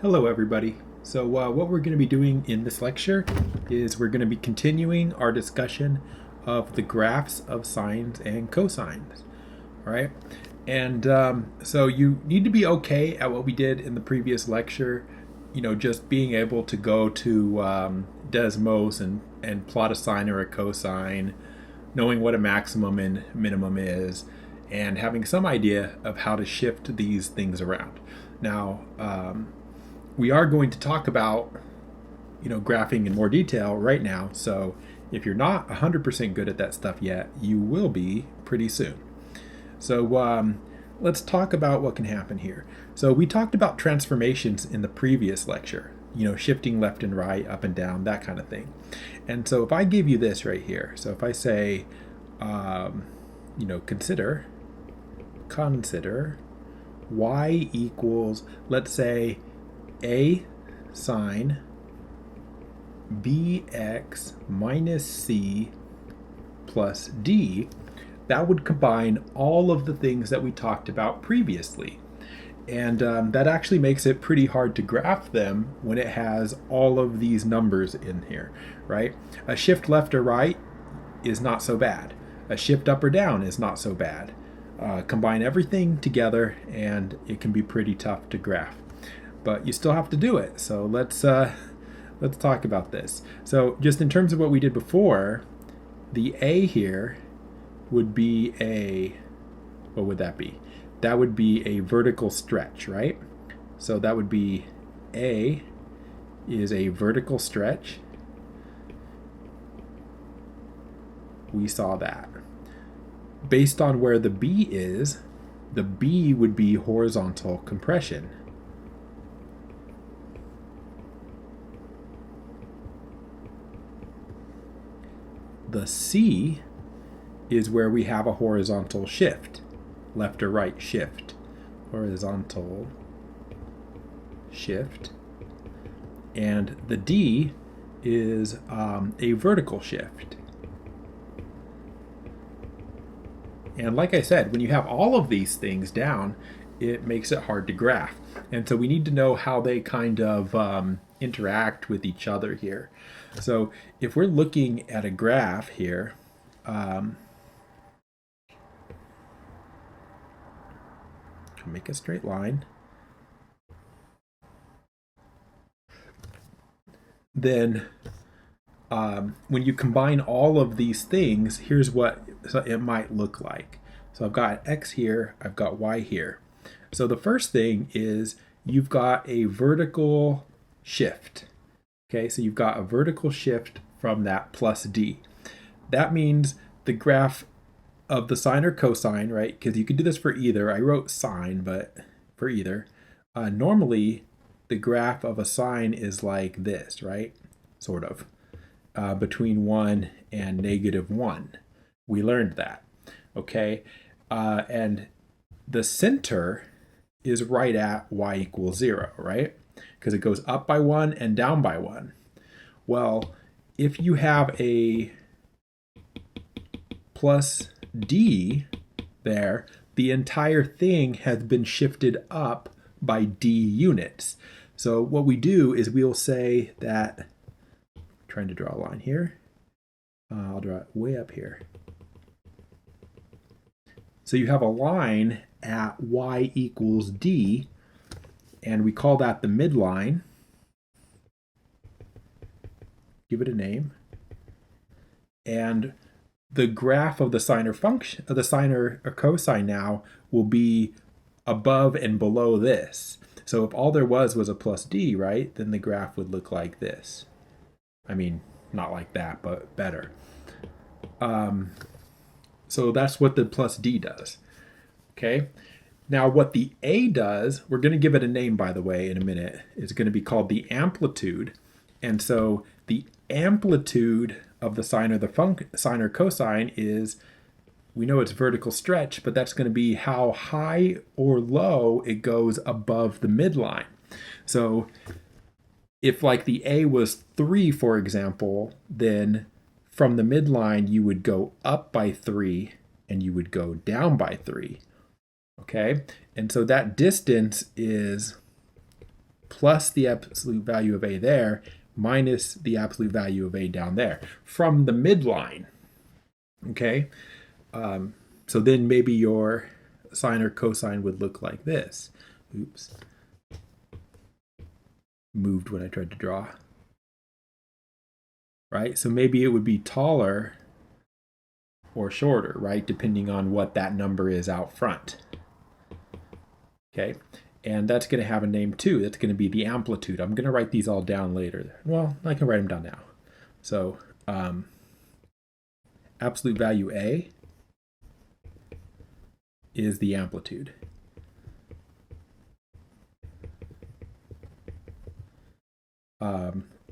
Hello everybody. So what we're going to be doing in this lecture is we're going to be continuing our discussion of the graphs of sines and cosines. All right. And so you need to be okay at what we did in the previous lecture, just being able to go to Desmos and plot a sine or a cosine, knowing what a maximum and minimum is, and having some idea of how to shift these things around. Now, we are going to talk about, graphing in more detail right now. So if you're not 100% good at that stuff yet, you will be pretty soon. So let's talk about what can happen here. So we talked about transformations in the previous lecture, shifting left and right, up and down, that kind of thing. And so if I give you this right here, so if I say, consider y equals, let's say, a sine bx minus c plus d, that would combine all of the things that we talked about previously. And that actually makes it pretty hard to graph them when it has all of these numbers in here, right? A shift left or right is not so bad. A shift up or down is not so bad. Combine everything together and it can be pretty tough to graph. But you still have to do it. So let's talk about this. So just in terms of what we did before, the a here would be what would that be? That would be a vertical stretch, right? So that would be a is a vertical stretch. We saw that. Based on where the b is, the b would be horizontal compression. The C is where we have a horizontal shift, left or right shift, horizontal shift. And the D is a vertical shift. And like I said, when you have all of these things down, it makes it hard to graph. And so we need to know how they kind of interact with each other here. So if we're looking at a graph here, make a straight line, then when you combine all of these things, here's what it might look like. So I've got x here, I've got y here. So the first thing is you've got a vertical shift. Okay, so you've got a vertical shift from that plus d. That means the graph of the sine or cosine, right? Because you could do this for either. I wrote sine, but for either. Normally, the graph of a sine is like this, right? Sort of. Between 1 and -1. We learned that. Okay? And the center is right at y equals 0, right? Because it goes up by 1 and down by 1. Well, if you have a plus d there, the entire thing has been shifted up by d units. So what we do is we'll say that, trying to draw a line here, I'll draw it way up here. So you have a line at y equals d, and we call that the midline. Give it a name. And the graph of the sine or function of the sine or cosine now will be above and below this. So if all there was a plus d, right, then the graph would look like this. I mean, not like that, but better. So that's what the plus d does. Okay. Now what the a does, we're going to give it a name, by the way, in a minute. It's going to be called the amplitude. And so the amplitude of the sine or sine or cosine is, we know it's vertical stretch, but that's going to be how high or low it goes above the midline. So if like the a was 3, for example, then from the midline you would go up by 3 and you would go down by 3. Okay, and so that distance is plus the absolute value of a there minus the absolute value of a down there from the midline. Okay, so then maybe your sine or cosine would look like this. Oops. Moved when I tried to draw. Right, so maybe it would be taller or shorter, right, depending on what that number is out front. Okay, and that's going to have a name too. That's going to be the amplitude. I'm going to write these all down later. Well, I can write them down now. So absolute value A is the amplitude.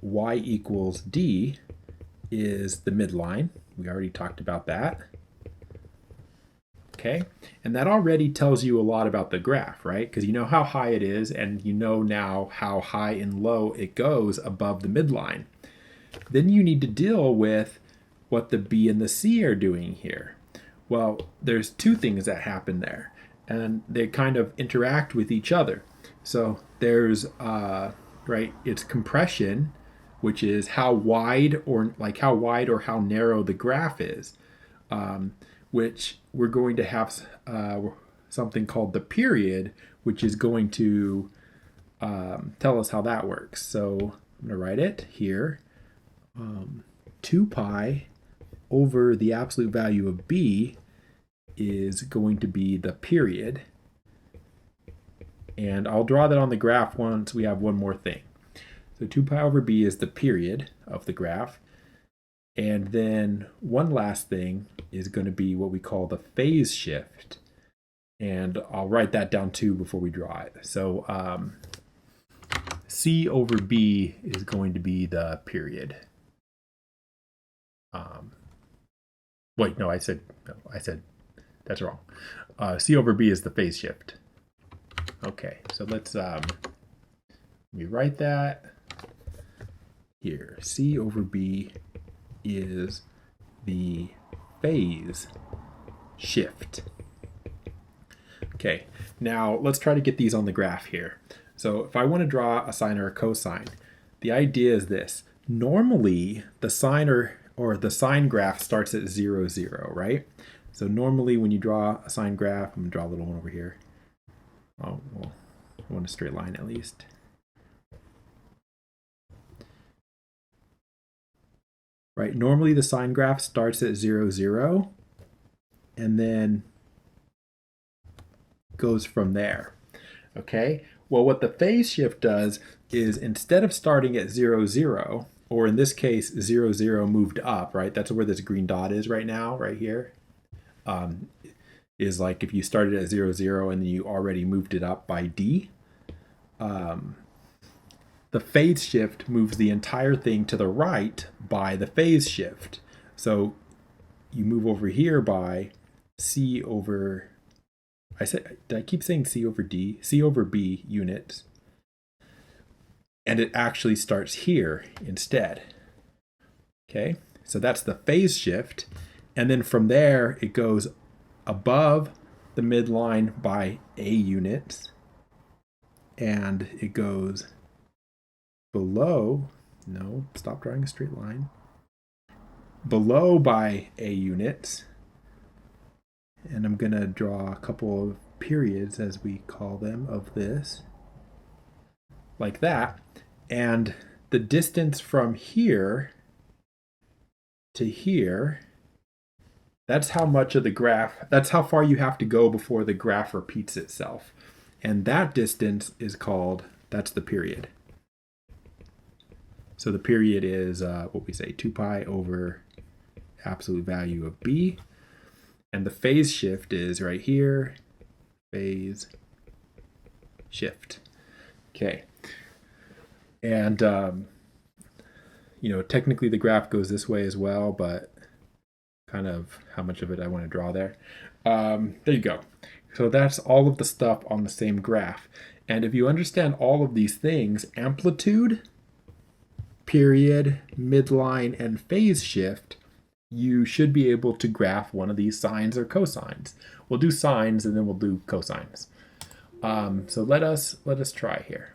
Y equals D is the midline. We already talked about that. Okay, and that already tells you a lot about the graph, right? Because you know how high it is, and you know now how high and low it goes above the midline. Then you need to deal with what the B and the C are doing here. Well, there's two things that happen there, and they kind of interact with each other. So there's, right, it's compression, which is how wide or how narrow the graph is, which we're going to have something called the period, which is going to tell us how that works. So I'm going to write it here. 2 pi over the absolute value of B is going to be the period. And I'll draw that on the graph once we have one more thing. So 2 pi over B is the period of the graph. And then one last thing is going to be what we call the phase shift. And I'll write that down too before we draw it. So C over B is going to be the period. Wait, no, I said that's wrong. C over B is the phase shift. Okay, so let's rewrite that here. C over B is the phase shift. Okay, now let's try to get these on the graph here. So if I want to draw a sine or a cosine, the idea is this. Normally, the sine or the sine graph starts at 0, 0, right? So normally when you draw a sine graph, I'm going to draw a little one over here. Oh, well, I want a straight line at least. Right, normally the sine graph starts at 0, 0, and then goes from there. Okay, well, what the phase shift does is instead of starting at 0, 0, or in this case, 0, 0 moved up, right? That's where this green dot is right now, right here. Is like if you started at 0, 0 and then you already moved it up by D. The phase shift moves the entire thing to the right by the phase shift. So you move over here by C over, did I keep saying C over D? C over B units. And it actually starts here instead. Okay, so that's the phase shift. And then from there, it goes above the midline by A units. And it goes below, no, stop drawing a straight line. Below by A units. And I'm going to draw a couple of periods, as we call them, of this. Like that. And the distance from here to here, that's how much of the graph, that's how far you have to go before the graph repeats itself. And that distance is called, that's the period. So the period is what we say, 2 pi over absolute value of B. And the phase shift is right here, phase shift. Okay. And, you know, technically the graph goes this way as well, but kind of how much of it I want to draw there. There you go. So that's all of the stuff on the same graph. And if you understand all of these things, amplitude, period, midline, and phase shift, you should be able to graph one of these sines or cosines. We'll do sines and then we'll do cosines. So let us try here.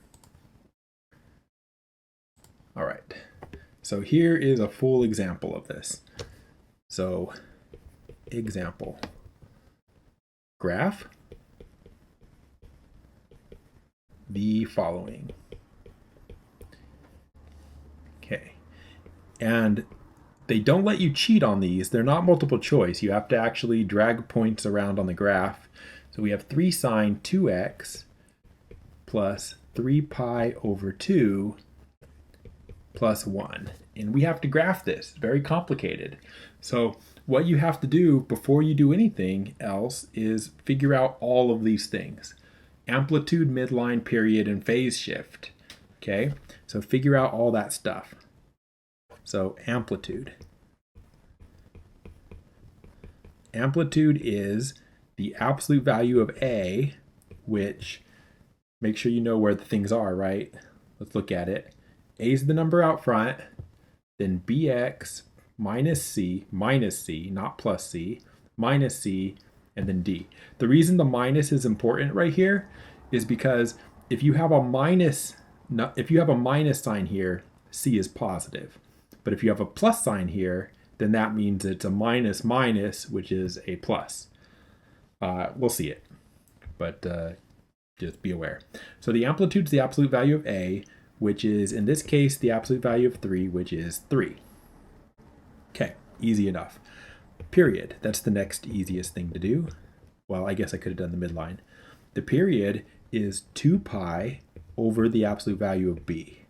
All right, so here is a full example of this. So example, graph the following. Okay, and they don't let you cheat on these. They're not multiple choice. You have to actually drag points around on the graph. So we have 3 sine 2x plus 3 pi over 2 plus 1. And we have to graph this. It's very complicated. So what you have to do before you do anything else is figure out all of these things. Amplitude, midline, period, and phase shift. Okay, so figure out all that stuff. So amplitude. Amplitude is the absolute value of A, which, make sure you know where the things are, right? Let's look at it. A is the number out front, then bx minus c, not plus c, minus c, and then d. The reason the minus is important right here is because if you have a minus sign here, c is positive. But if you have a plus sign here, then that means it's a minus minus, which is a plus. We'll see it, but just be aware. So the amplitude is the absolute value of A, which is, in this case, the absolute value of 3, which is 3. Okay, easy enough. Period, that's the next easiest thing to do. Well, I guess I could have done the midline. The period is 2 pi over the absolute value of B.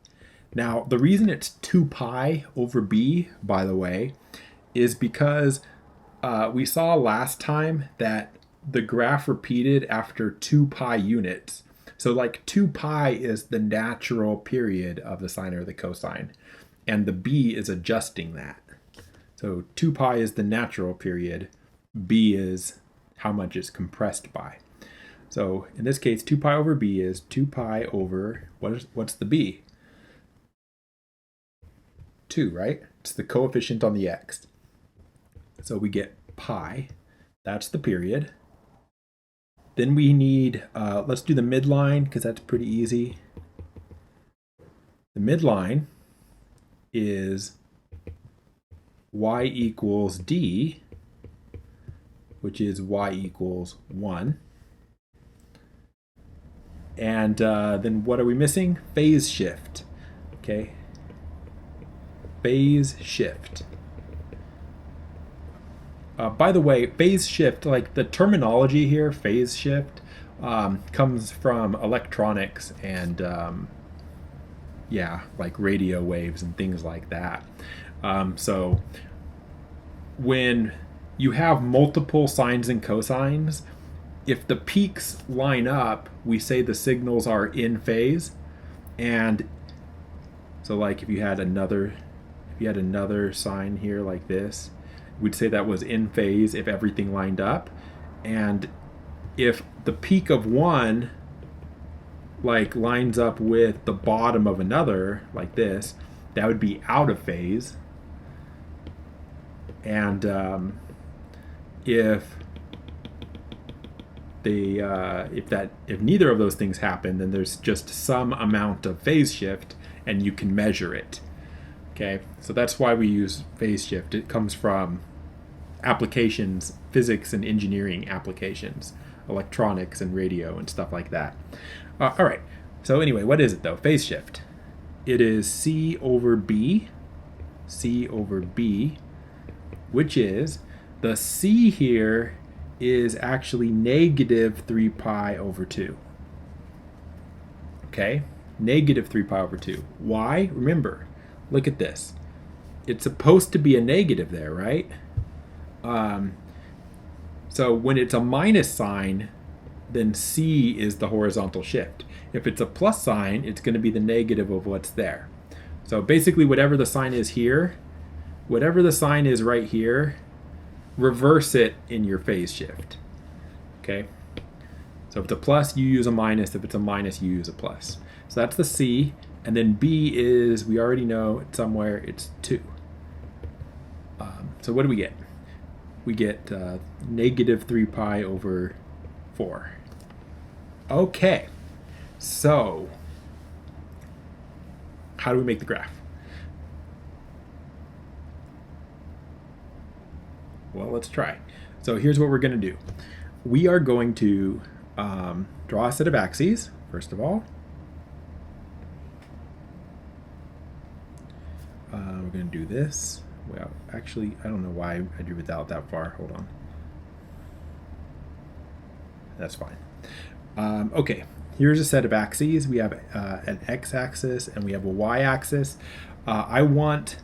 Now, the reason it's 2 pi over B, by the way, is because we saw last time that the graph repeated after 2 pi units. So like 2 pi is the natural period of the sine or the cosine, and the B is adjusting that. So 2 pi is the natural period, B is how much it's compressed by. So in this case, 2 pi over B is 2 pi over, what's the B? 2, right? It's the coefficient on the x. So we get pi, that's the period. Then we need, let's do the midline because that's pretty easy. The midline is y equals d, which is y equals 1. And then what are we missing? Phase shift, okay? Phase shift. By the way, phase shift, like the terminology here, phase shift, comes from electronics and yeah, like radio waves and things like that. So when you have multiple sines and cosines, if the peaks line up, we say the signals are in phase. And so like if you had another sine here like this, we'd say that was in phase if everything lined up. And if the peak of one like lines up with the bottom of another like this, that would be out of phase. And if neither of those things happen, then there's just some amount of phase shift and you can measure it. Okay, so that's why we use phase shift. It comes from applications, physics and engineering applications, electronics and radio and stuff like that. All right, so anyway, what is it though? Phase shift. It is C over B, which is, the C here is actually negative 3 pi over 2. Okay, negative 3 pi over 2. Why? Remember, look at this. It's supposed to be a negative there, right? So when it's a minus sign, then C is the horizontal shift. If it's a plus sign, it's going to be the negative of what's there. So basically whatever the sign is here, whatever the sign is right here, reverse it in your phase shift. Okay? So if it's a plus, you use a minus. If it's a minus, you use a plus. So that's the C. And then B is, we already know it's somewhere, it's 2. So what do we get? We get negative 3 pi over 4. Okay, so how do we make the graph? Well, let's try. So here's what we're going to do. We are going to draw a set of axes, first of all. We're going to do this. Well, actually, I don't know why I drew it out that far. Hold on. That's fine. Okay, here's a set of axes. We have an x-axis and we have a y-axis. I want,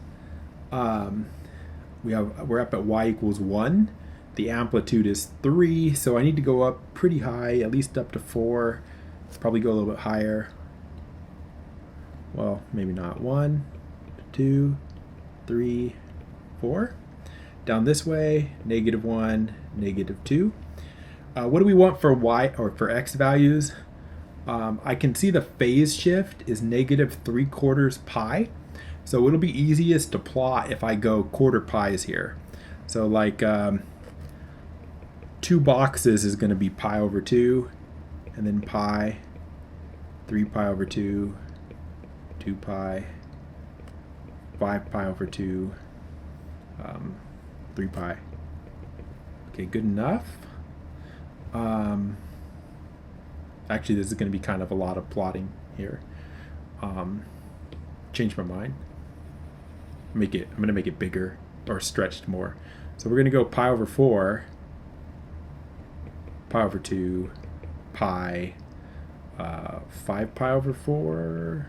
we're up at y equals 1. The amplitude is 3, so I need to go up pretty high, at least up to 4. Probably go a little bit higher. Well, maybe not. 1, 2, 3, 4. Down this way, -1, -2. What do we want for y or for x values? I can see the phase shift is -3/4 pi. So it'll be easiest to plot if I go quarter pies here. So like 2 boxes is going to be pi over 2, and then pi, 3 pi over 2, 2 pi, 5 pi over 2, 3 pi. Okay, good enough. Actually, this is going to be kind of a lot of plotting here. Change my mind. I'm going to make it bigger or stretched more. So we're going to go pi over 4, pi over 2, pi, 5 pi over 4.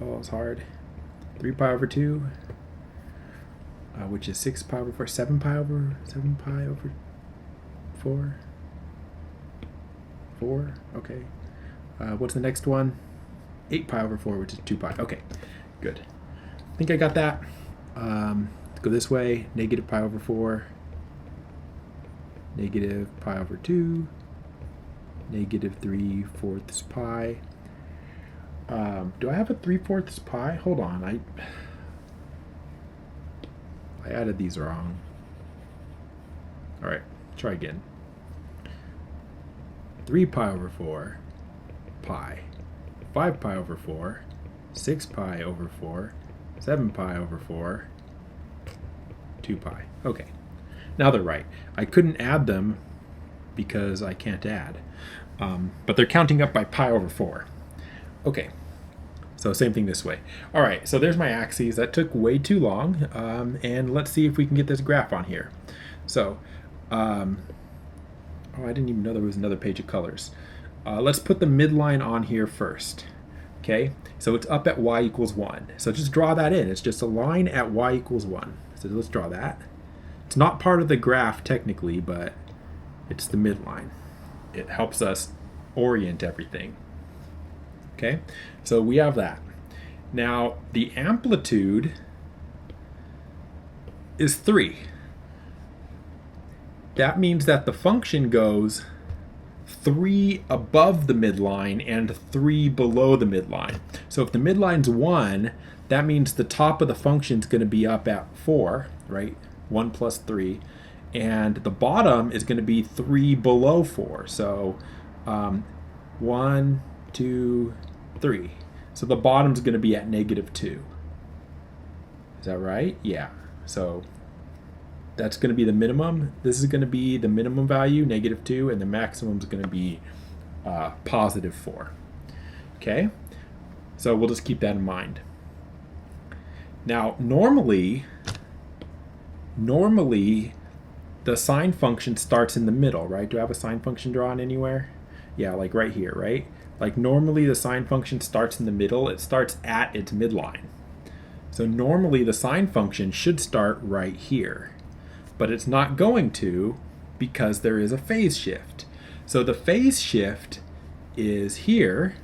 Oh, it's hard. 3 pi over 2, which is 6 pi over 4, 7 pi over 4. 4, okay. What's the next one? 8 pi over 4, which is 2 pi. Okay, good. I think I got that. Go this way, -pi over 4, -pi over 2, -3/4 pi. Do I have a 3/4 pi? Hold on, I added these wrong. All right, try again. 3 pi over 4, pi. 5 pi over 4, 6 pi over 4, 7 pi over 4, 2 pi. Okay, now they're right. I couldn't add them because I can't add. But they're counting up by pi over 4. Okay, so same thing this way. All right, so there's my axes. That took way too long. And let's see if we can get this graph on here. So, oh, I didn't even know there was another page of colors. Let's put the midline on here first. Okay, so it's up at y equals 1. So just draw that in. It's just a line at y equals 1. So let's draw that. It's not part of the graph technically, but it's the midline. It helps us orient everything. Okay, so we have that. Now the amplitude is 3. That means that the function goes 3 above the midline and 3 below the midline. So if the midline's 1, that means the top of the function is going to be up at 4, right? 1 plus 3. And the bottom is going to be 3 below 4. So 1, 2, 3. So the bottom's going to be at -2. Is that right? Yeah. So that's going to be the minimum. This is going to be the minimum value, -2, and the maximum is going to be +4. Okay? So we'll just keep that in mind. Now, normally, the sine function starts in the middle, right? Do I have a sine function drawn anywhere? Yeah, like right here, right? Like normally the sine function starts in the middle. It starts at its midline. So normally the sine function should start right here. But it's not going to because there is a phase shift. So the phase shift is here,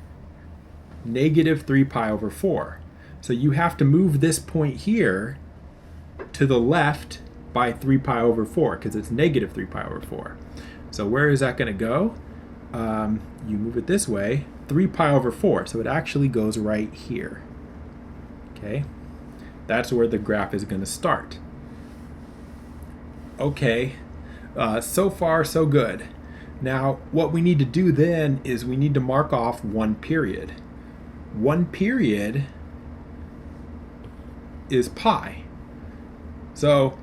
-3 pi over 4. So you have to move this point here to the left by 3 pi over 4 because it's -3 pi over 4. So where is that going to go? You move it this way, 3 pi over 4. So it actually goes right here. Okay, that's where the graph is going to start. Okay, so far so good. Now what we need to do then is we need to mark off one period. One period is pi. So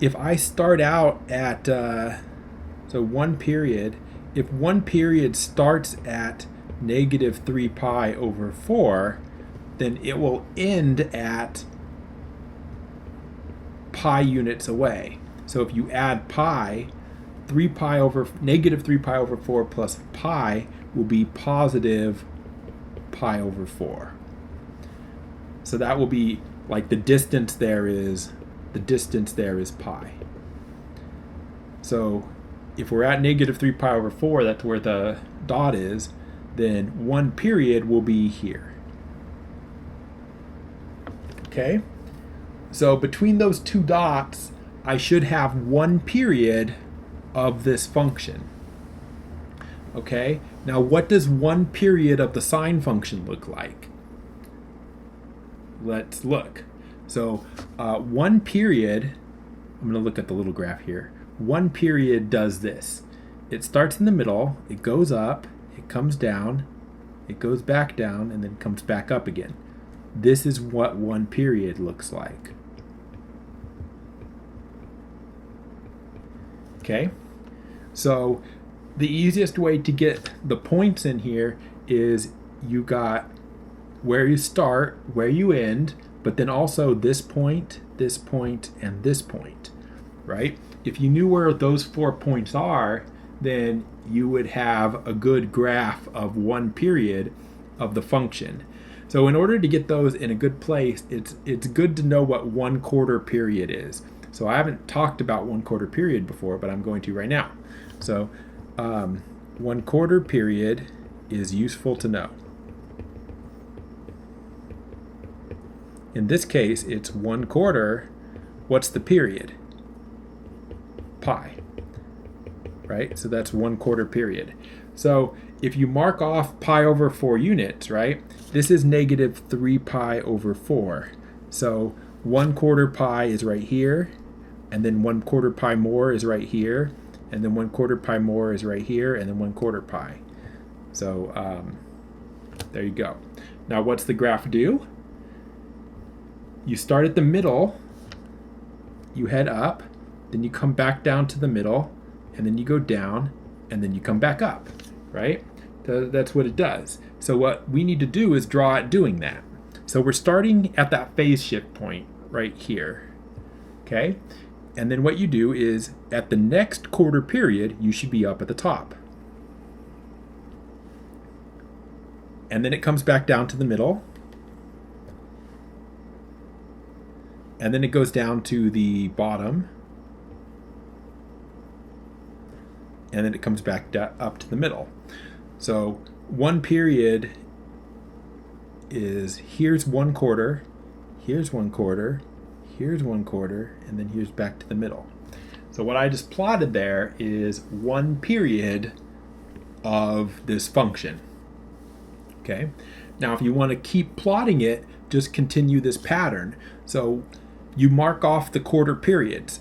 if I start out at so one period, if one period starts at negative 3 pi over 4, then it will end at pi units away. So if you add pi, negative 3 pi over 4 plus pi will be positive pi over 4. So that will be like the distance there is pi. So if we're at negative 3 pi over 4, that's where the dot is, then one period will be here. Okay? So between those two dots, I should have one period of this function. Okay? Now what does one period of the sine function look like? Let's look. So one period, I'm going to look at the little graph here. One period does this. It starts in the middle, it goes up, it comes down, it goes back down, and then comes back up again. This is what one period looks like. Okay? So the easiest way to get the points in here is you got where you start, where you end, but then also this point, and this point, right? If you knew where those 4 points are, then you would have a good graph of one period of the function. So in order to get those in a good place, it's good to know what 1/4 period is. So I haven't talked about 1/4 period before, but I'm going to right now. So 1/4 period is useful to know. In this case, it's 1/4. What's the period? Pi. Right? So that's 1/4 period. So if you mark off pi over 4 units, right? This is negative 3 pi over 4. So 1/4 pi is right here, and then 1/4 pi more is right here, and then 1/4 pi more is right here, and then 1/4 pi. So there you go. Now what's the graph do? You start at the middle, you head up, then you come back down to the middle, and then you go down, and then you come back up, right? So that's what it does. So what we need to do is draw it doing that. So we're starting at that phase shift point right here, okay? And then what you do is at the next quarter period, you should be up at the top. And then it comes back down to the middle. And then it goes down to the bottom. And then it comes back up to the middle. So one period is here's 1/4, here's 1/4, here's 1/4, and then here's back to the middle. So what I just plotted there is one period of this function. Okay. Now if you want to keep plotting it, just continue this pattern. So you mark off the quarter periods.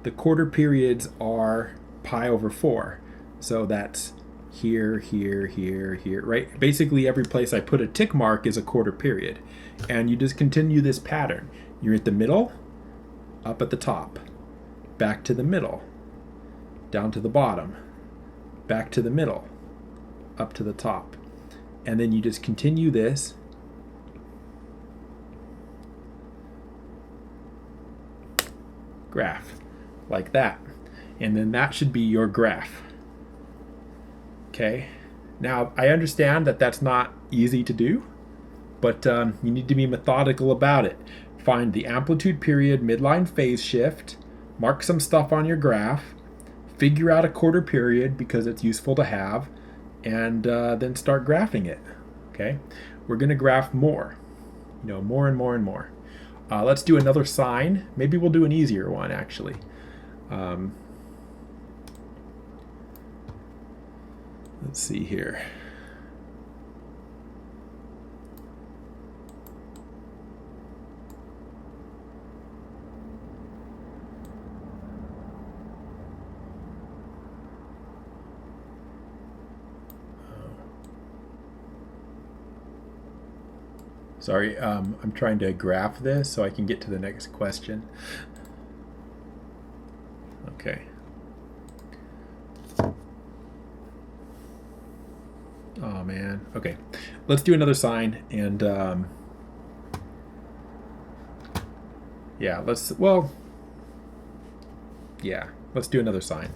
The quarter periods are pi over 4. So that's here, here, here, here, right? Basically every place I put a tick mark is a quarter period. And you just continue this pattern. You're at the middle, up at the top, back to the middle, down to the bottom, back to the middle, up to the top. And then you just continue this. Graph like that, and then that should be your graph. Okay, now I understand that that's not easy to do, but you need to be methodical about it. Find the amplitude period midline phase shift, mark some stuff on your graph, figure out a quarter period because it's useful to have, and then start graphing it. Okay, we're going to graph more, more and more and more. Let's do another sine. Maybe we'll do an easier one, actually. Let's see here. Sorry, I'm trying to graph this so I can get to the next question. Okay. Oh man. Okay. Let's do another sine and yeah, let's do another sine.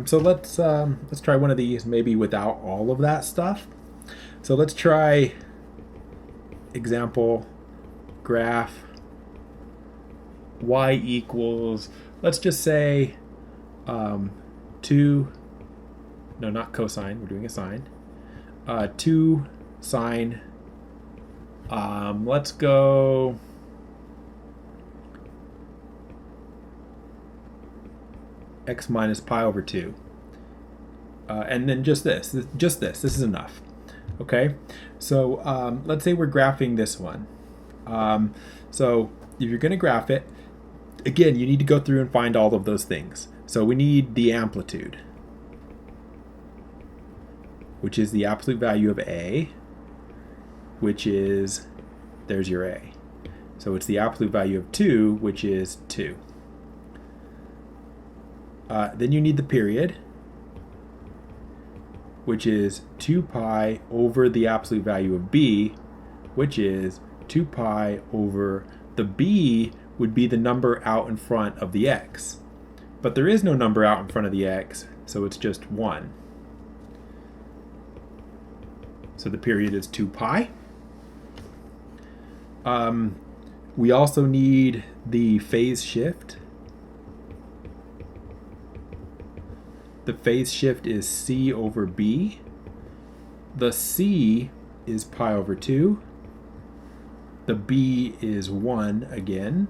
So let's try one of these maybe without all of that stuff. So let's try example graph y equals, let's just say 2, no, not cosine, we're doing a sine, 2 sine, let's go x minus pi over 2. And then just this is enough. Okay, so let's say we're graphing this one. So if you're going to graph it, again, you need to go through and find all of those things. So we need the amplitude, which is the absolute value of A, which is, there's your A. So it's the absolute value of 2, which is 2. Then you need the period, which is 2 pi over the absolute value of B, which is 2 pi over the B would be the number out in front of the x. But there is no number out in front of the x, so it's just 1. So the period is 2 pi. We also need the phase shift. The phase shift is C over B. The C is pi over 2. The B is 1 again.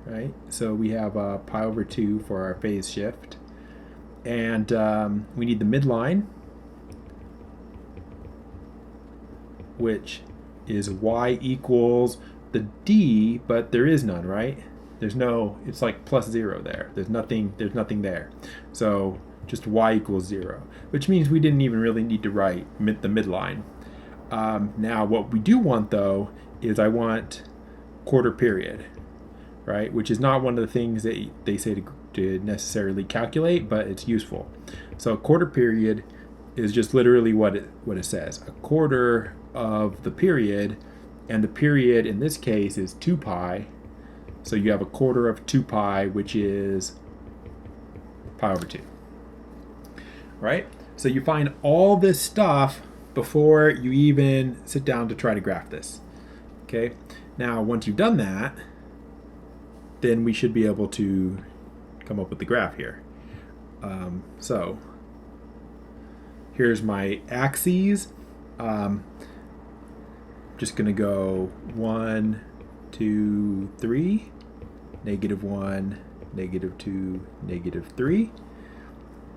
Right? So we have pi over 2 for our phase shift. And we need the midline, which is y equals the D, but there is none, right? There's no, it's like plus 0 there. There's nothing there. So just y equals 0, which means we didn't even really need to write the midline. Now what we do want though is I want quarter period, right? Which is not one of the things that they say to necessarily calculate, but it's useful. So quarter period is just literally what it says. A quarter of the period, and the period in this case is 2 pi. So you have a quarter of 2 pi, which is pi over 2. Right? So you find all this stuff before you even sit down to try to graph this. Okay? Now, once you've done that, then we should be able to come up with the graph here. So here's my axes. Just going to go 1, 2, 3, -1, -2,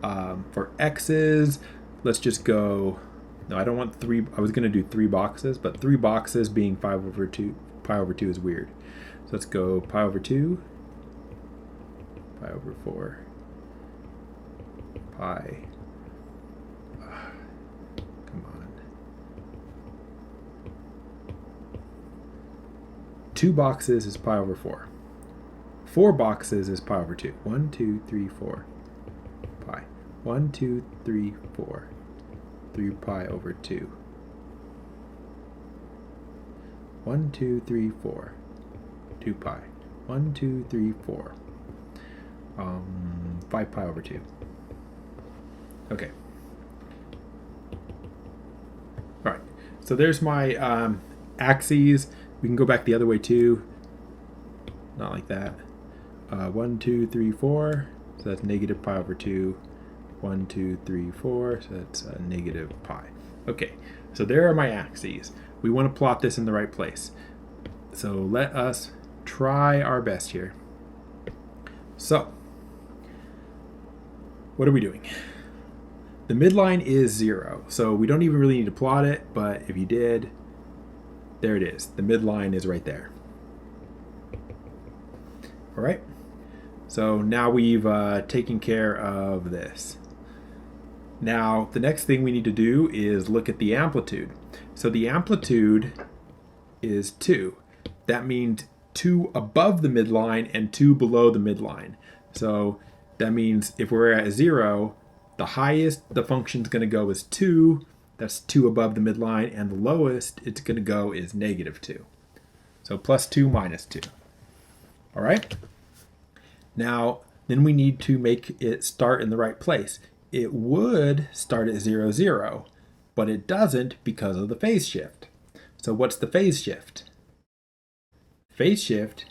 -3. For x's, let's just go, no, I don't want 3, I was going to do 3 boxes, but 3 boxes being pi over 2 is weird. So let's go pi over 2, pi over 4, pi, come on. 2 boxes is pi over 4. 4 boxes is pi over 2. 1, 2, 3, 4, pi. 1, 2, 3, 4. 3 pi over 2. 1, 2, 3, 4. 2 pi. 1, 2, 3, 4. 5 pi over 2. Okay. All right. So there's my axes. We can go back the other way too. Not like that. 1, 2, 3, 4. So that's negative pi over 2. 1, 2, 3, 4. So that's negative pi. Okay. So there are my axes. We want to plot this in the right place. So let us try our best here. So what are we doing? The midline is 0. So we don't even really need to plot it, but if you did, there it is. The midline is right there. All right. So now we've taken care of this. Now the next thing we need to do is look at the amplitude. So the amplitude is 2. That means 2 above the midline and 2 below the midline. So that means if we're at 0, the highest the function's going to go is 2. That's 2 above the midline, and the lowest it's going to go is -2. So +2 -2. All right? Now, then we need to make it start in the right place. It would start at 0, 0, but it doesn't because of the phase shift. So what's the phase shift? Phase shift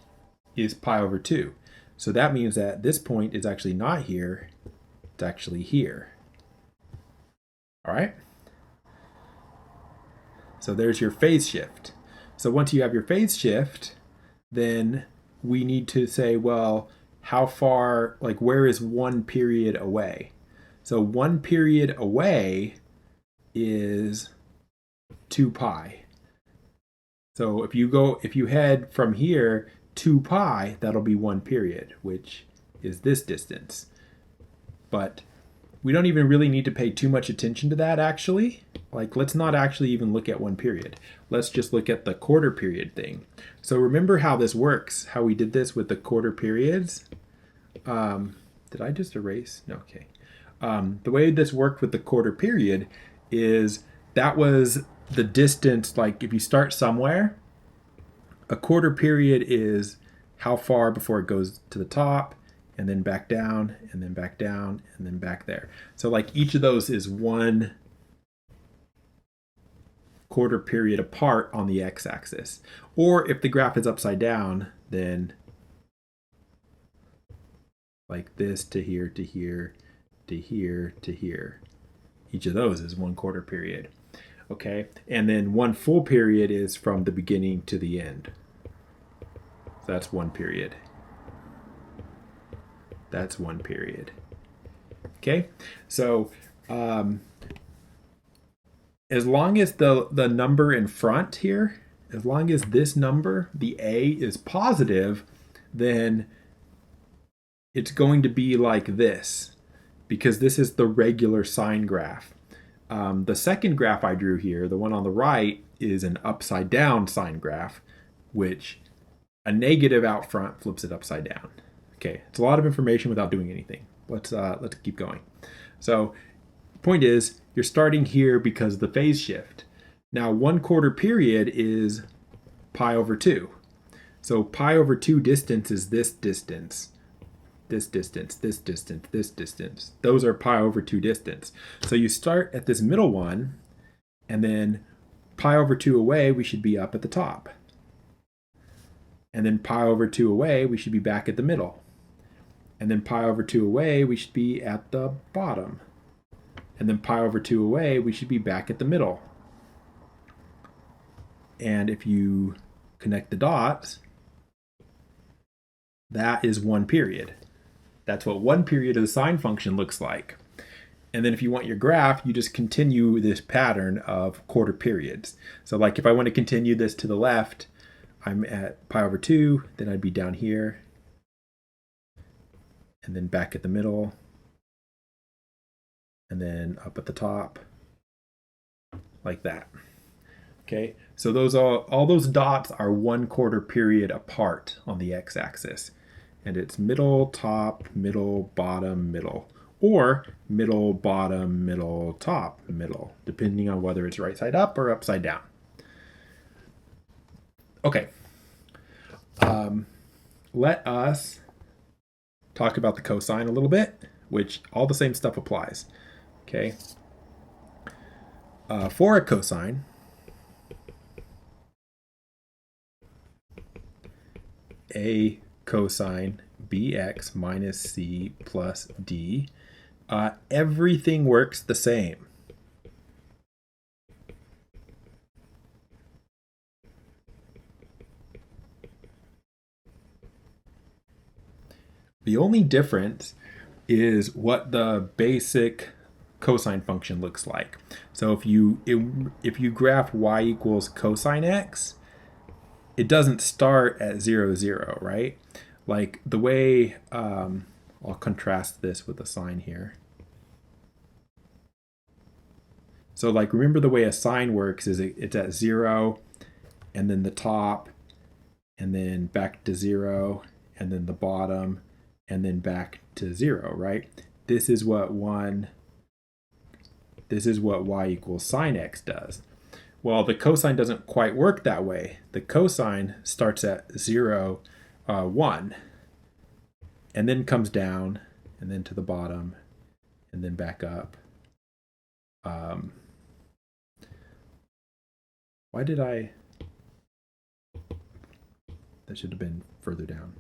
is pi/2. So that means that this point is actually not here, it's actually here. All right? So there's your phase shift. So once you have your phase shift, then we need to say, well, how far, like where is 1 period away? So 1 period away is 2 pi. So if you head from here 2 pi, that'll be 1 period, which is this distance. But we don't even really need to pay too much attention to that, actually. Like, let's not actually even look at 1 period. Let's just look at the quarter period thing. So remember how this works, how we did this with the quarter periods? Did I just erase? No, okay. The way this worked with the quarter period is that was the distance, like if you start somewhere, a quarter period is how far before it goes to the top, and then back down, and then back down, and then back there. So like each of those is 1 quarter period apart on the x-axis. Or if the graph is upside down, then like this to here, to here, to here, to here. Each of those is 1 quarter period. Okay, and then 1 full period is from the beginning to the end. So that's 1 period. That's 1 period. Okay, so as long as the number in front here, as long as this number, the A, is positive, then it's going to be like this, because this is the regular sine graph. The second graph I drew here, the one on the right, is an upside down sine graph, which a negative out front flips it upside down. Okay, it's a lot of information without doing anything. Let's keep going. So point is, you're starting here because of the phase shift. Now 1 quarter period is pi/2. So pi/2 distance is this distance. This distance, this distance, this distance. Those are pi/2 distance. So you start at this middle one, and then pi/2 away, we should be up at the top. And then pi/2 away, we should be back at the middle. And then pi/2 away, we should be at the bottom. And then pi/2 away, we should be back at the middle. And if you connect the dots, that is 1 period. That's what 1 period of the sine function looks like. And then if you want your graph, you just continue this pattern of quarter periods. So like if I want to continue this to the left, I'm at pi/2, then I'd be down here, and then back at the middle, and then up at the top, like that. Okay, so all those dots are 1 quarter period apart on the x-axis. And it's middle, top, middle, bottom, middle. Or middle, bottom, middle, top, middle, depending on whether it's right side up or upside down. Okay. Let us talk about the cosine a little bit, which all the same stuff applies. Okay. For a cosine, a cosine bx minus c plus d, everything works the same. The only difference is what the basic cosine function looks like. So if you graph y equals cosine x, it doesn't start at 0, 0, right? Like the way, I'll contrast this with the sine here. So like, remember the way a sine works is it's at 0, and then the top and then back to 0, and then the bottom, and then back to 0, right? This is what y equals sine x does. Well, the cosine doesn't quite work that way. The cosine starts at 0, 1, and then comes down, and then to the bottom, and then back up. Why did I... That should have been further down.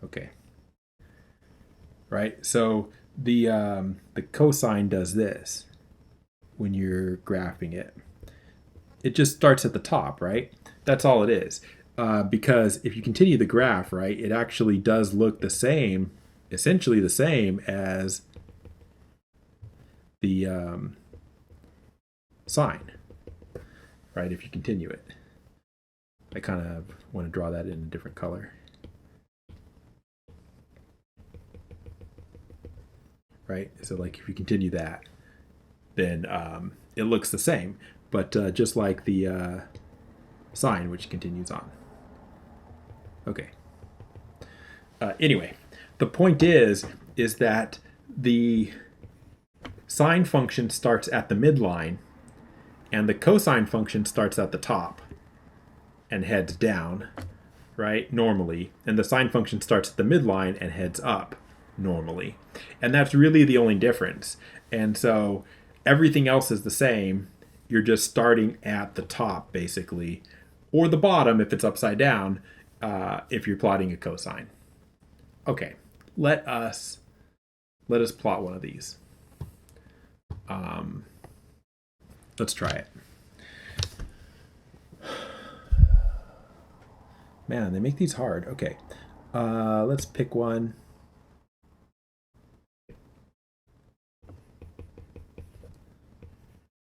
Okay. Right, so the cosine does this when you're graphing it. It just starts at the top, right? That's all it is. Because if you continue the graph, right, it actually does look the same, essentially the same as the sine, right, if you continue it. I kind of want to draw that in a different color. Right, so like if you continue that, then it looks the same, but just like the sine, which continues on. Okay. Anyway, the point is that the sine function starts at the midline, and the cosine function starts at the top and heads down, right, normally, and the sine function starts at the midline and heads up normally. And that's really the only difference. And so everything else is the same. You're just starting at the top, basically, or the bottom if it's upside down, if you're plotting a cosine. Okay, let us plot one of these. Let's try it. Man, they make these hard. Okay, let's pick one.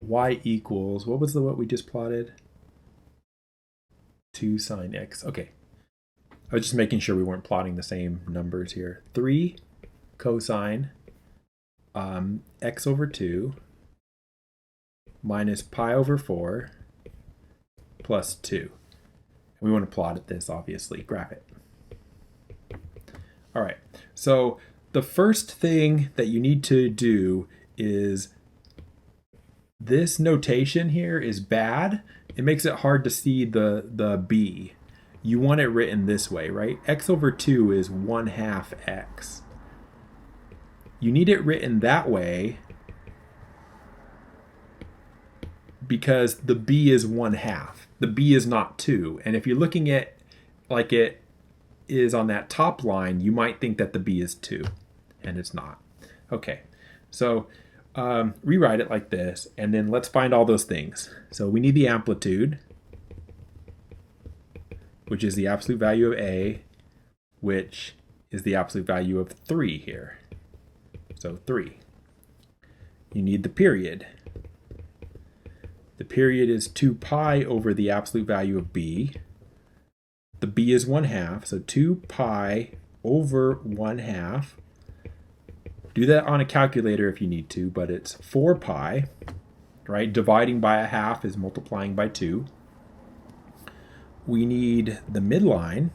Y equals, what was what we just plotted? 2 sine x. Okay. I was just making sure we weren't plotting the same numbers here. 3 cosine x over 2 minus pi over 4 plus 2. And we want to plot at this, obviously. Graph it. All right. So the first thing that you need to do is this notation here is bad. It makes it hard to see the b. You want it written this way, right? X over 2 is 1/2 x. You need it written that way because the b is 1/2. The b is not 2. And if you're looking at like it is on that top line, you might think that the b is 2, and it's not. Okay, so rewrite it like this, and then let's find all those things. So we need the amplitude, which is the absolute value of a, which is the absolute value of 3 here. So 3. You need the period. The period is 2 pi over the absolute value of b. The b is 1/2, so 2 pi over 1/2. Do that on a calculator if you need to, but it's 4 pi, right? Dividing by 1/2 is multiplying by 2. We need the midline,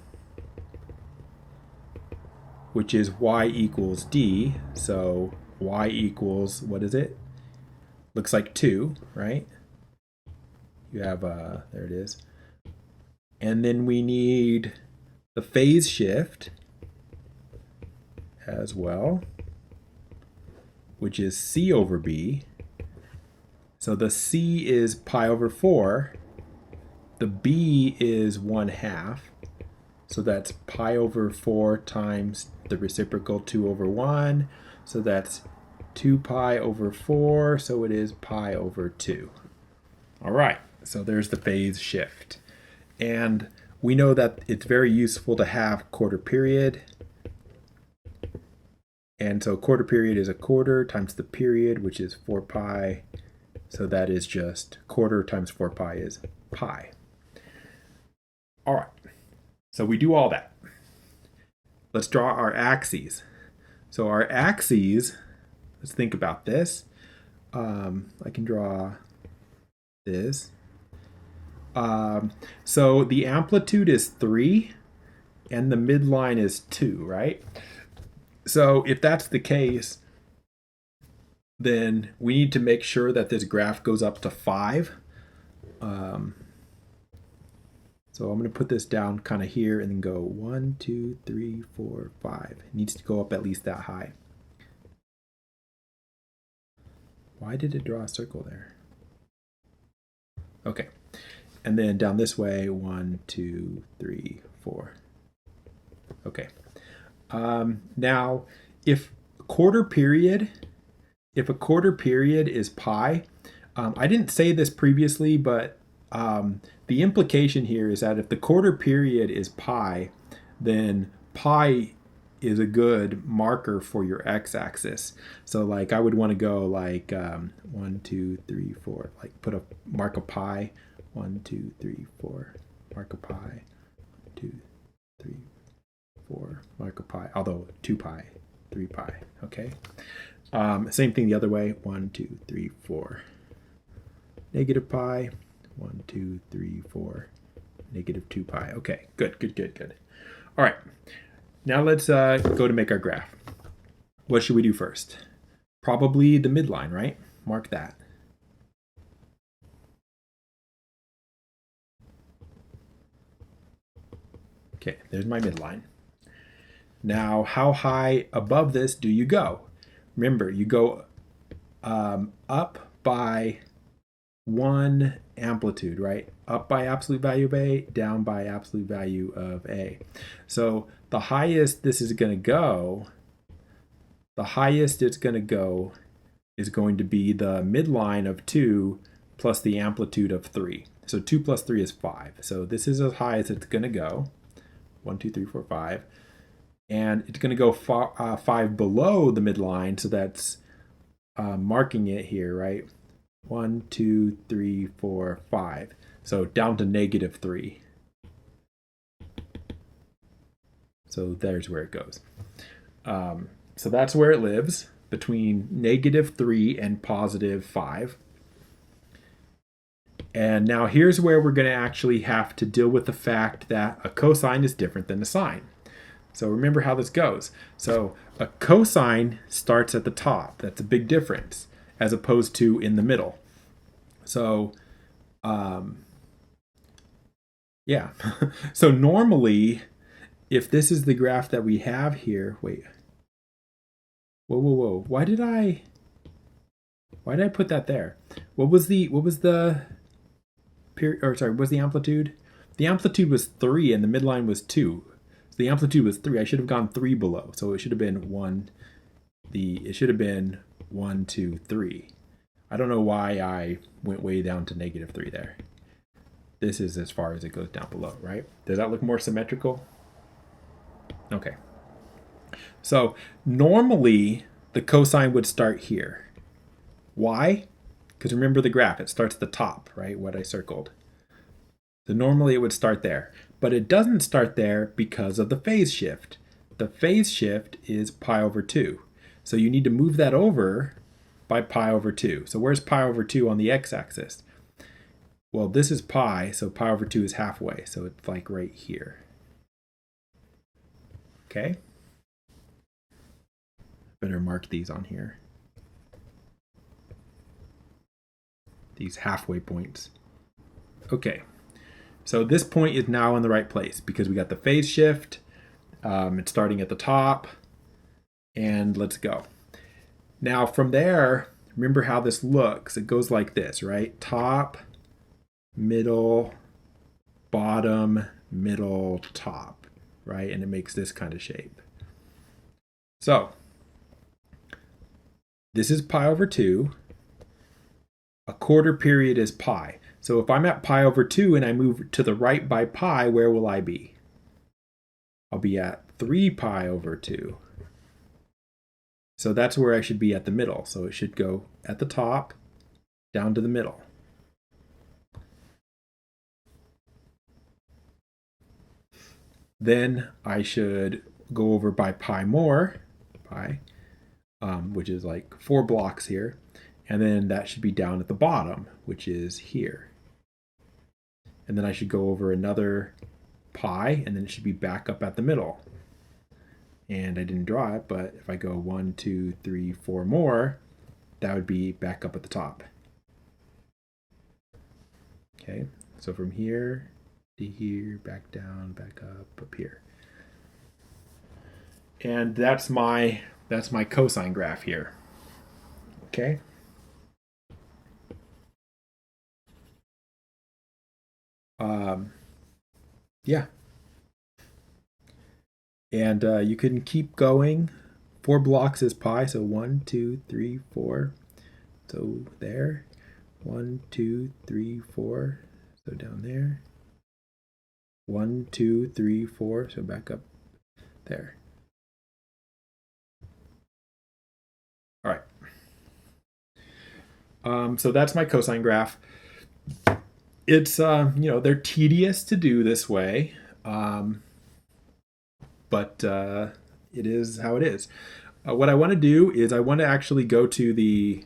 which is y equals d. So y equals, what is it? Looks like 2, right? You have, there it is. And then we need the phase shift as well, which is c over b. So the c is pi over 4. The b is 1/2. So that's pi over 4 times the reciprocal 2 over 1. So that's 2 pi over 4. So it is pi over 2. All right. So there's the phase shift. And we know that it's very useful to have quarter period. And so quarter period is a quarter times the period, which is 4 pi. So that is just quarter times 4 pi is pi. All right. So we do all that. Let's draw our axes. So our axes, let's think about this. I can draw this. So the amplitude is 3 and the midline is 2, right? So if that's the case, then we need to make sure that this graph goes up to 5. So I'm going to put this down kind of here and then go 1, 2, 3, 4, 5. It needs to go up at least that high. Why did it draw a circle there? Okay. And then down this way, 1, 2, 3, 4. Okay. Now, if a quarter period is pi, I didn't say this previously, but the implication here is that if the quarter period is pi, then pi is a good marker for your x-axis. So like I would want to go like 1, 2, 3, 4, like put a mark of pi, 1, 2, 3, 4, mark of pi, 2, 3, 4, mark of pi, although 2 pi, 3 pi, okay? Same thing the other way, 1, 2, 3, 4, negative pi, 1, 2, 3, 4, negative 2 pi. Okay, good. All right, now let's go to make our graph. What should we do first? Probably the midline, right? Mark that. Okay, there's my midline. Now, how high above this do you go? Remember, you go up by 1 amplitude, right? Up by absolute value of A, down by absolute value of A. So the highest this is going to go, is going to be the midline of 2 plus the amplitude of 3. So 2 plus 3 is 5. So this is as high as it's going to go. 1, 2, 3, 4, 5. And it's going to go 5 below the midline, so that's marking it here, right? 1, 2, 3, 4, 5. So down to negative 3. So there's where it goes. So that's where it lives, between negative 3 and positive 5. And now here's where we're going to actually have to deal with the fact that a cosine is different than a sine. So remember how this goes. So a cosine starts at the top. That's a big difference, as opposed to in the middle. So, yeah. So normally, if this is the graph that we have here, wait. Whoa. Why did I put that there? What was the amplitude? The amplitude was 3 and the midline was 2. So the amplitude was 3. I should have gone 3 below. So it should have been 1. It should have been 1, 2, 3. I don't know why I went way down to negative 3 there. This is as far as it goes down below, right? Does that look more symmetrical? Okay. So normally the cosine would start here. Why? Because remember the graph, it starts at the top, right? What I circled. So normally it would start there, but it doesn't start there because of the phase shift. The phase shift is pi over 2. So you need to move that over by pi over 2. So where's pi over 2 on the x-axis? Well, this is pi, so pi over 2 is halfway. So it's like right here. Okay? Better mark these on here. These halfway points. Okay. So this point is now in the right place because we got the phase shift. It's starting at the top. And let's go. Now from there, remember how this looks. It goes like this, right? Top, middle, bottom, middle, top, right? And it makes this kind of shape. So this is pi over 2. A quarter period is pi. So if I'm at pi over 2 and I move to the right by pi, where will I be? I'll be at 3 pi over 2. So that's where I should be at the middle. So it should go at the top, down to the middle. Then I should go over by pi more, which is like 4 blocks here. And then that should be down at the bottom, which is here. and then I should go over another pi, and then it should be back up at the middle. And I didn't draw it, but if I go 1, 2, 3, 4 more, that would be back up at the top. Okay, so from here to here, back down, back up here. And that's my cosine graph here. Okay. Yeah. And you can keep going. 4 blocks is pi, so 1, 2, 3, 4. So there. 1, 2, 3, 4. So down there. 1, 2, 3, 4. So back up there. All right. So that's my cosine graph. It's they're tedious to do this way, but it is how it is. What I want to do is I want to actually go to the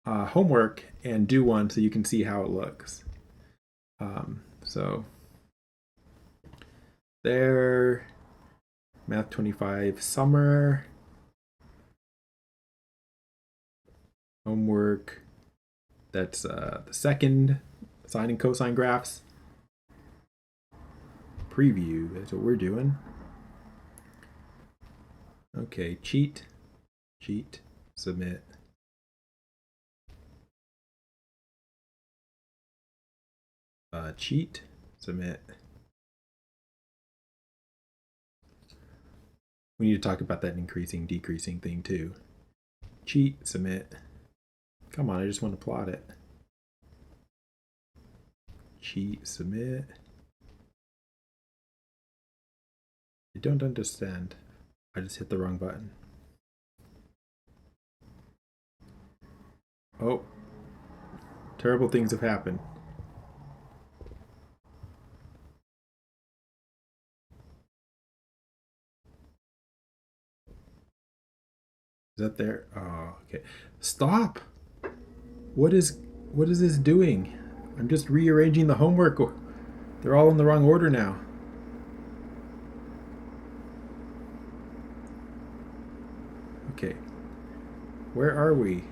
homework and do one so you can see how it looks. So there, Math 25 summer, homework, that's the second sine and cosine graphs. Preview, that's what we're doing. Okay, cheat, submit. Cheat, submit. We need to talk about that increasing, decreasing thing too. Cheat, submit. Come on, I just want to plot it. Cheat, submit. I don't understand. I just hit the wrong button. Oh, terrible things have happened. Is that there? Oh, okay. Stop! What is this doing? I'm just rearranging the homework. They're all in the wrong order now. Okay. Where are we?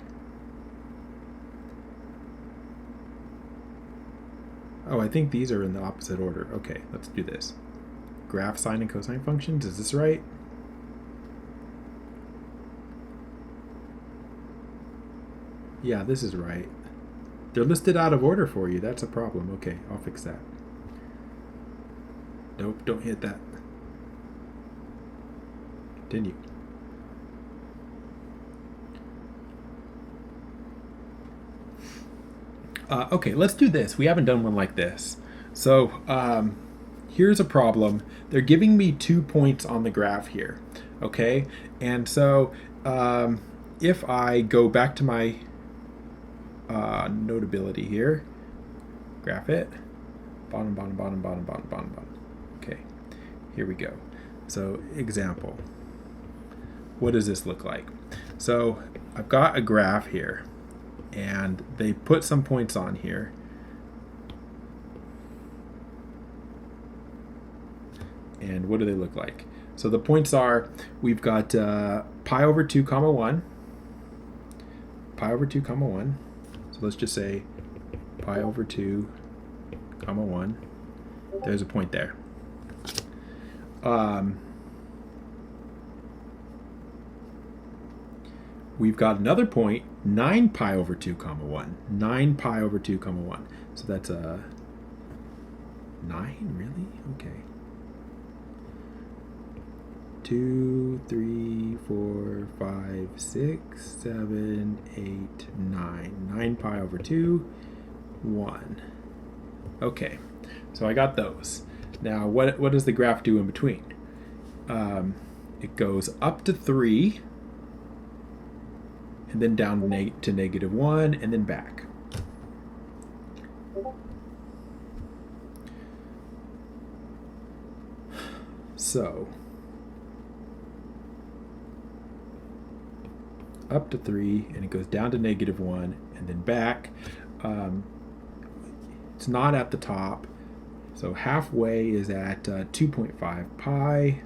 Oh, I think these are in the opposite order. Okay, let's do this. Graph sine and cosine functions. Is this right? Yeah, this is right. They're listed out of order for you. That's a problem. Okay, I'll fix that. Nope, don't hit that. Continue. Okay, let's do this. We haven't done one like this. So here's a problem. They're giving me 2 points on the graph here. Okay, and so if I go back to my notability here, graph it, bottom, bottom, bottom, bottom, bottom, bottom, bottom. Okay, here we go. So example, what does this look like? So I've got a graph here, and they put some points on here. And what do they look like? So the points are, we've got pi over 2 comma 1, pi over 2 comma 1. So let's just say pi over 2 comma 1. There's a point there. We've got another point, 9 pi over 2 comma 1. 9 pi over 2 comma 1. So that's a 9, really? Okay. 2, 3, 4, 5, 6, 7, 8, 9. 9 pi over 2, 1. Okay, so I got those. Now, what does the graph do in between? It goes up to 3, and then down to negative 1, and then back. So up to 3, and it goes down to negative 1, and then back. It's not at the top, So halfway is at 2.5 pi.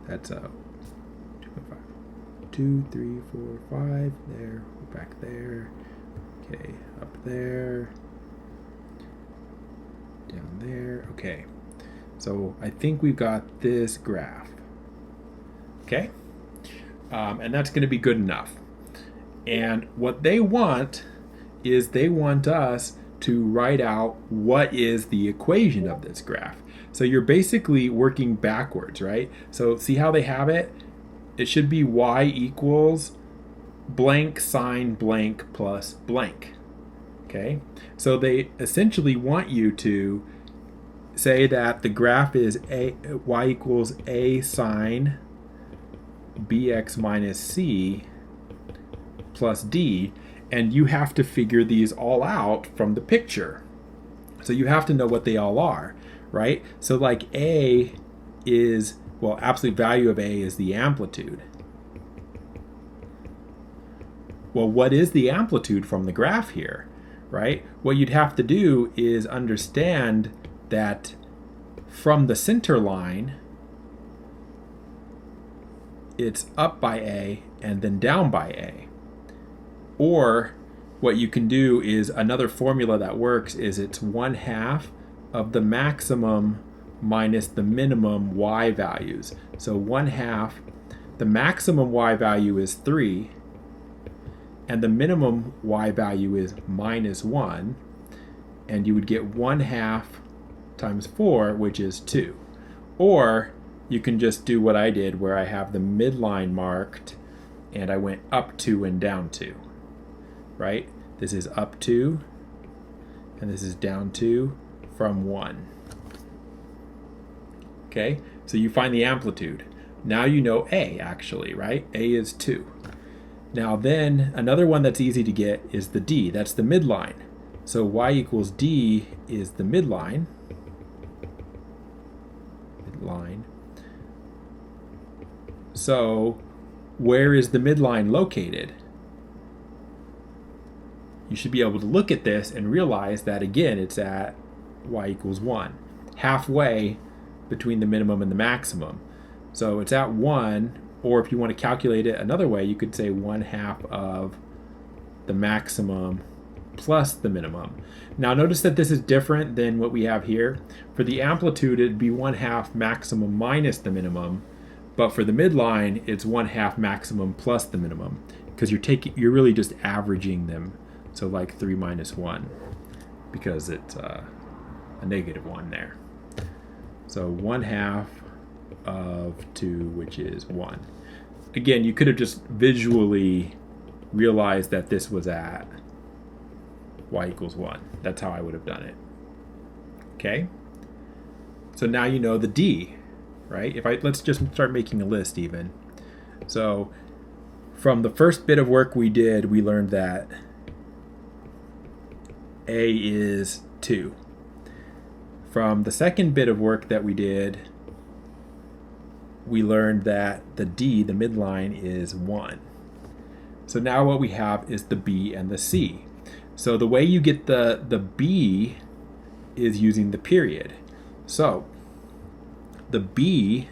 That's 2.5. 2, 3, 4, 5. There, back there. Okay, up there. Down there. Okay. So I think we've got this graph. Okay? And that's going to be good enough. And what they want is they want us to write out what is the equation of this graph. So you're basically working backwards, right? So see how they have it? It should be y equals blank sine blank plus blank. Okay? So they essentially want you to say that the graph is y equals a sine bx minus c plus d, and you have to figure these all out from the picture. So you have to know what they all are, right? So like a is, well, absolute value of a is the amplitude. Well, what is the amplitude from the graph here, right? What you'd have to do is understand that from the center line, it's up by a and then down by a. Or what you can do is another formula that works is it's 1/2 of the maximum minus the minimum y values. So 1/2, the maximum y value is 3, and the minimum y value is -1, and you would get 1/2 times 4, which is 2. Or you can just do what I did, where I have the midline marked, and I went up 2 and down 2, right? This is up 2, and this is down 2 from 1. Okay, so you find the amplitude. Now you know A, actually, right? A is 2. Now then, another one that's easy to get is the D. That's the midline. So y equals D is the midline. So where is the midline located? You should be able to look at this and realize that, again, it's at y equals 1, halfway between the minimum and the maximum. So it's at 1, or if you want to calculate it another way, you could say 1/2 of the maximum plus the minimum. Now notice that this is different than what we have here. For the amplitude, it'd be 1/2 maximum minus the minimum, but for the midline, it's 1/2 maximum plus the minimum, because you're really just averaging them. So like 3 minus 1, because it's a -1 there. So 1/2 of 2, which is 1. Again, you could have just visually realized that this was at y equals 1. That's how I would have done it. Okay? So now you know the D, right? Let's just start making a list even. So from the first bit of work we did, we learned that A is 2. From the second bit of work that we did, we learned that the D, the midline, is 1. So now what we have is the B and the C. So the way you get the B is using the period. So the B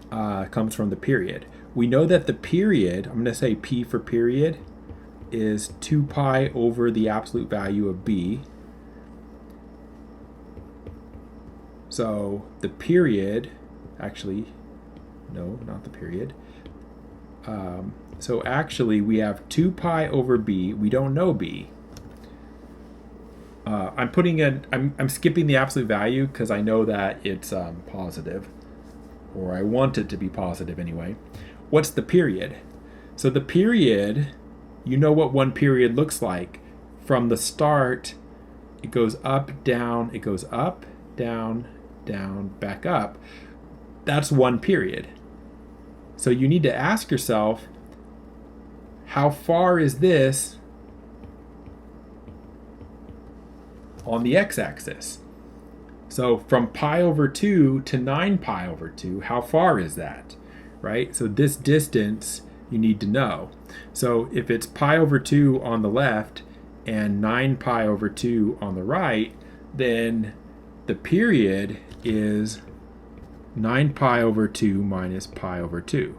comes from the period. We know that the period, I'm going to say P for period, is 2 pi over the absolute value of B. So the period, actually, no, not the period. So actually we have 2 pi over B. We don't know B. I'm skipping the absolute value because I know that it's positive, or I want it to be positive anyway. What's the period? So the period, you know what one period looks like. From the start, it goes up, down, it goes up, down, down, back up. That's one period. So you need to ask yourself, how far is this on the x-axis? So from pi over 2 to 9 pi over 2, how far is that, right? So this distance you need to know. So if it's pi over 2 on the left and 9 pi over 2 on the right, then the period is 9 pi over 2 minus pi over 2.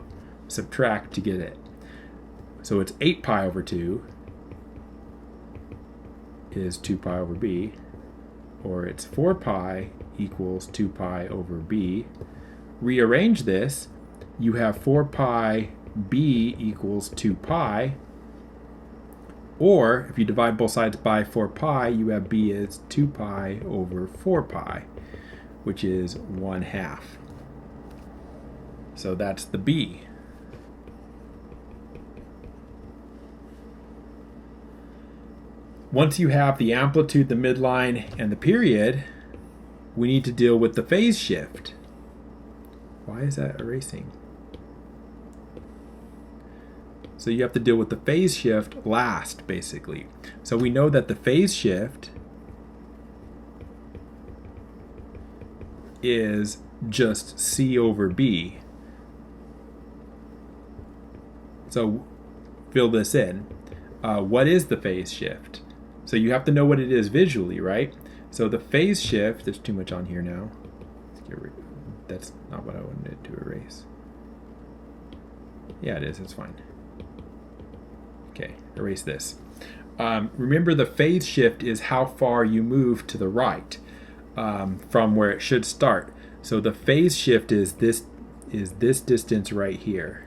Subtract to get it. So it's 8 pi over 2 is 2 pi over b, or it's 4 pi equals 2 pi over b. Rearrange this, you have 4 pi b equals 2 pi, or if you divide both sides by 4 pi, you have b as 2 pi over 4 pi, which is 1/2. So that's the b. Once you have the amplitude, the midline, and the period, we need to deal with the phase shift. Why is that erasing? So you have to deal with the phase shift last, basically. So we know that the phase shift is just c over b. So fill this in. What is the phase shift? So you have to know what it is visually, right? So the phase shift, there's too much on here now. That's not what I wanted to erase. Yeah, it is, it's fine. Okay, erase this. Remember, the phase shift is how far you move to the right from where it should start. So the phase shift is this distance right here.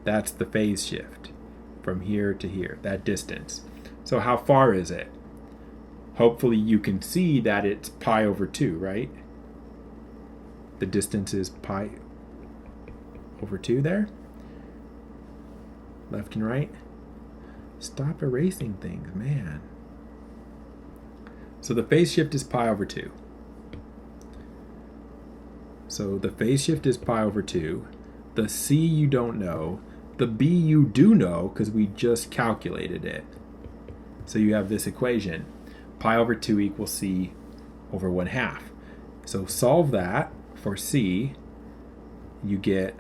That's the phase shift from here to here, that distance. So how far is it? Hopefully you can see that it's pi over 2, right? The distance is pi over 2 there. Left and right. Stop erasing things, man. So the phase shift is pi over 2. So the phase shift is pi over 2. The c you don't know. The b you do know because we just calculated it. So you have this equation. Pi over 2 equals c over 1/2. So solve that for c. You get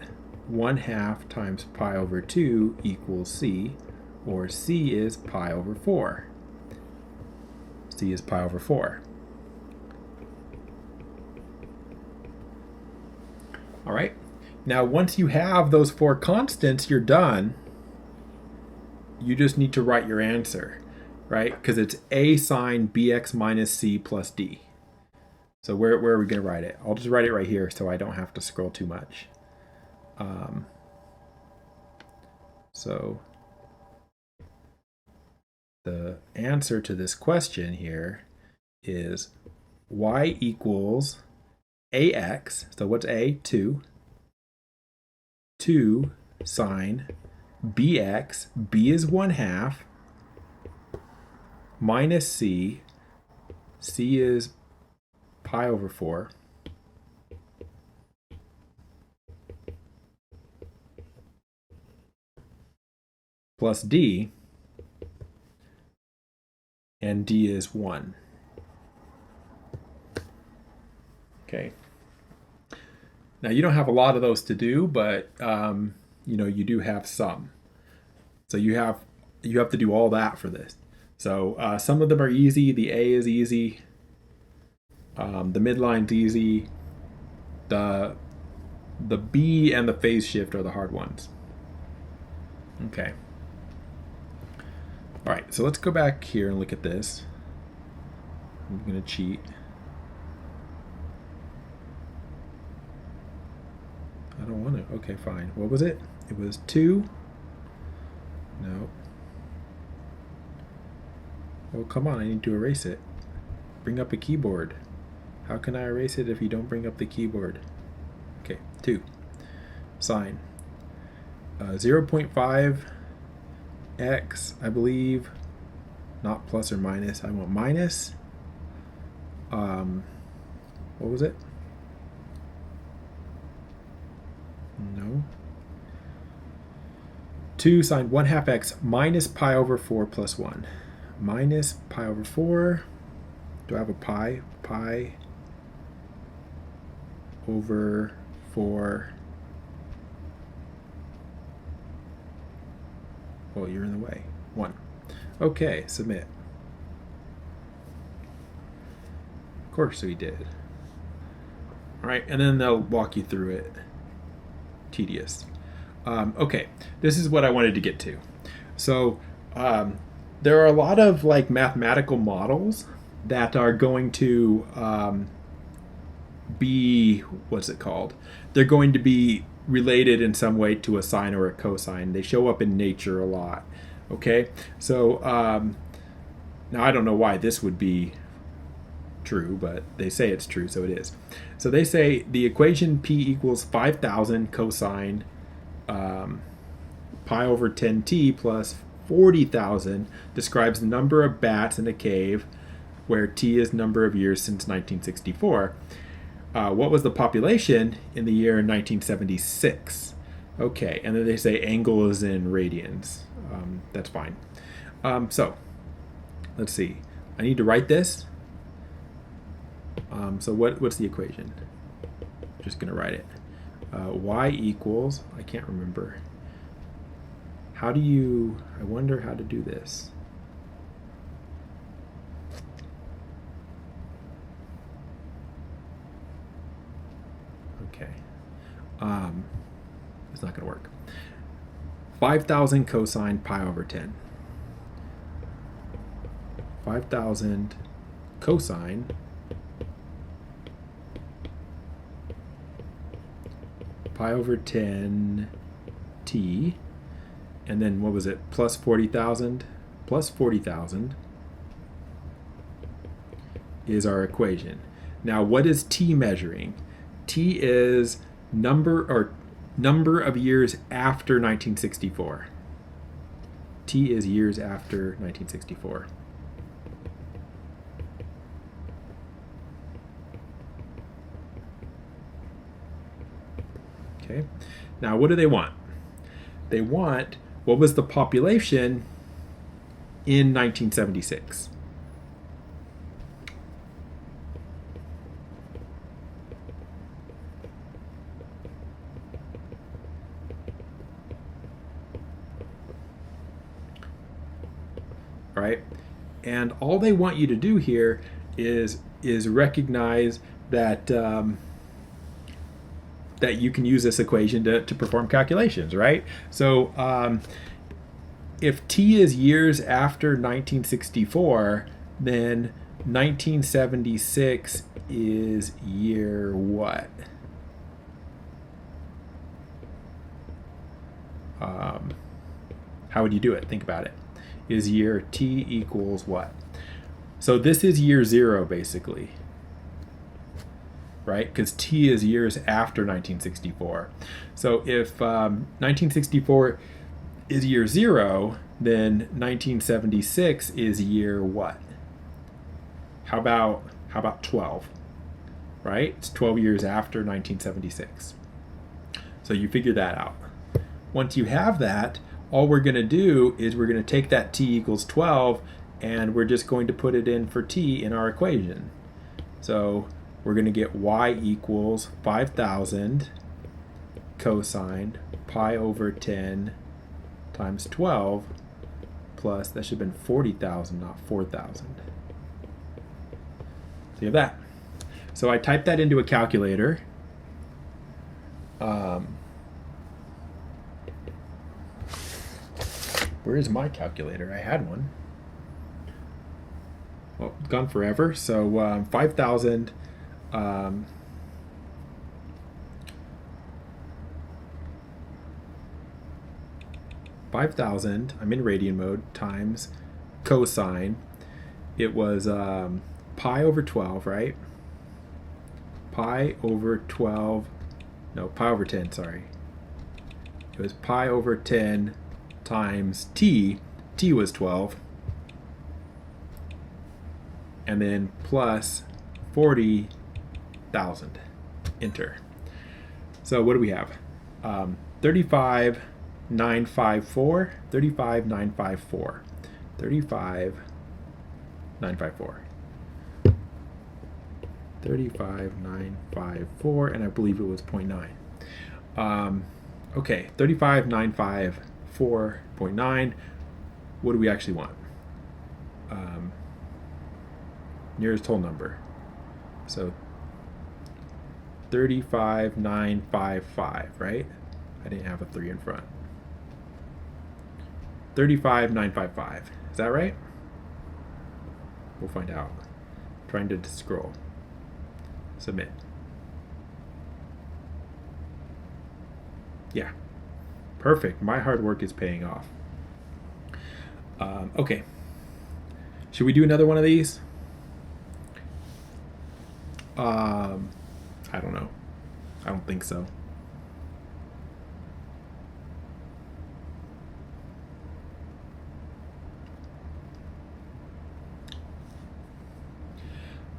1/2 times pi over 2 equals c, or c is pi over 4. C is pi over 4. All right. Now, once you have those 4 constants, you're done. You just need to write your answer, right? Because it's a sine bx minus c plus d. So where are we going to write it? I'll just write it right here so I don't have to scroll too much. So the answer to this question here is y equals ax. So what's a? 2. 2 sine bx. B is 1/2 minus c. C is pi over 4. Plus d, and d is 1. Okay. Now you don't have a lot of those to do, but you do have some. So you have to do all that for this. So some of them are easy. The A is easy. The midline's easy. The B and the phase shift are the hard ones. Okay. All right, so let's go back here and look at this. I'm going to cheat. I don't want to. Okay, fine. What was it? It was 2. No. Oh, come on. I need to erase it. Bring up a keyboard. How can I erase it if you don't bring up the keyboard? Okay, 2. Sine. 0.5 x, I believe. Not plus or minus. I want minus. What was it? No. 2 sine 1/2 x minus pi over 4 plus 1. Minus pi over 4. Do I have a pi? Pi over 4. Oh, you're in the way. 1. Okay, submit. course we did. All right, and then they'll walk you through it. Tedious. Okay, this is what I wanted to get to. So there are a lot of like mathematical models that are going to be, what's it called? They're going to be related in some way to a sine or a cosine. They show up in nature a lot. Okay, so now I don't know why this would be true, but they say it's true, so it is. So they say the equation P equals 5,000 cosine pi over 10t plus 40,000 describes the number of bats in a cave where t is number of years since 1964. What was the population in the year 1976? Okay, and then they say angle is in radians. That's fine. So let's see. I need to write this. So what's the equation? Just going to write it. Y equals, I can't remember. How do you, I wonder how to do this. Okay. It's not going to work. 5,000 cosine pi over 10. 5,000 cosine pi over 10 t, and then what was it, plus 40,000 is our equation. Now what is t measuring? T is number of years after 1964. T is years after 1964. Okay. Now, what do they want? They want what was the population in 1976. Right? And all they want you to do here is recognize that that you can use this equation to perform calculations, right? So if t is years after 1964, then 1976 is year what? How would you do it? Think about it. Is year t equals what? So this is year 0, basically. Right? Because t is years after 1964. So if 1964 is year 0, then 1976 is year what? How about 12? Right? It's 12 years after 1976. So you figure that out. Once you have that, all we're going to do is we're going to take that t equals 12 and we're just going to put it in for t in our equation. So we're going to get y equals 5,000 cosine pi over 10 times 12 plus, that should have been 40,000, not 4,000. So you have that. So I typed that into a calculator. Where is my calculator? I had one. Well, it's gone forever. So 5,000 5,000, I'm in radian mode, times cosine. It was pi over 12, right? Pi over 12, no, pi over 10, sorry. It was pi over 10 times t. T was 12. And then plus 40,000. Enter. So what do we have? 35,954. 35,954. 35,954. 35,954, and I believe it was 0.9. Okay, 35,954.9. What do we actually want? Nearest whole number. So 35,955, right? I didn't have a 3 in front. 35,955. Is that right? We'll find out. I'm trying to scroll. Submit. Yeah. Perfect. My hard work is paying off. Okay. Should we do another one of these? I don't know. I don't think so.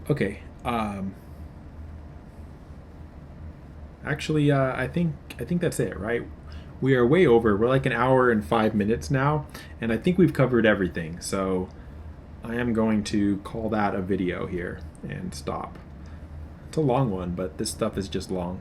Okay. Actually, I think that's it, right? We are way over. We're like an hour and 5 minutes now, and I think we've covered everything. So I am going to call that a video here and stop. It's a long one, but this stuff is just long.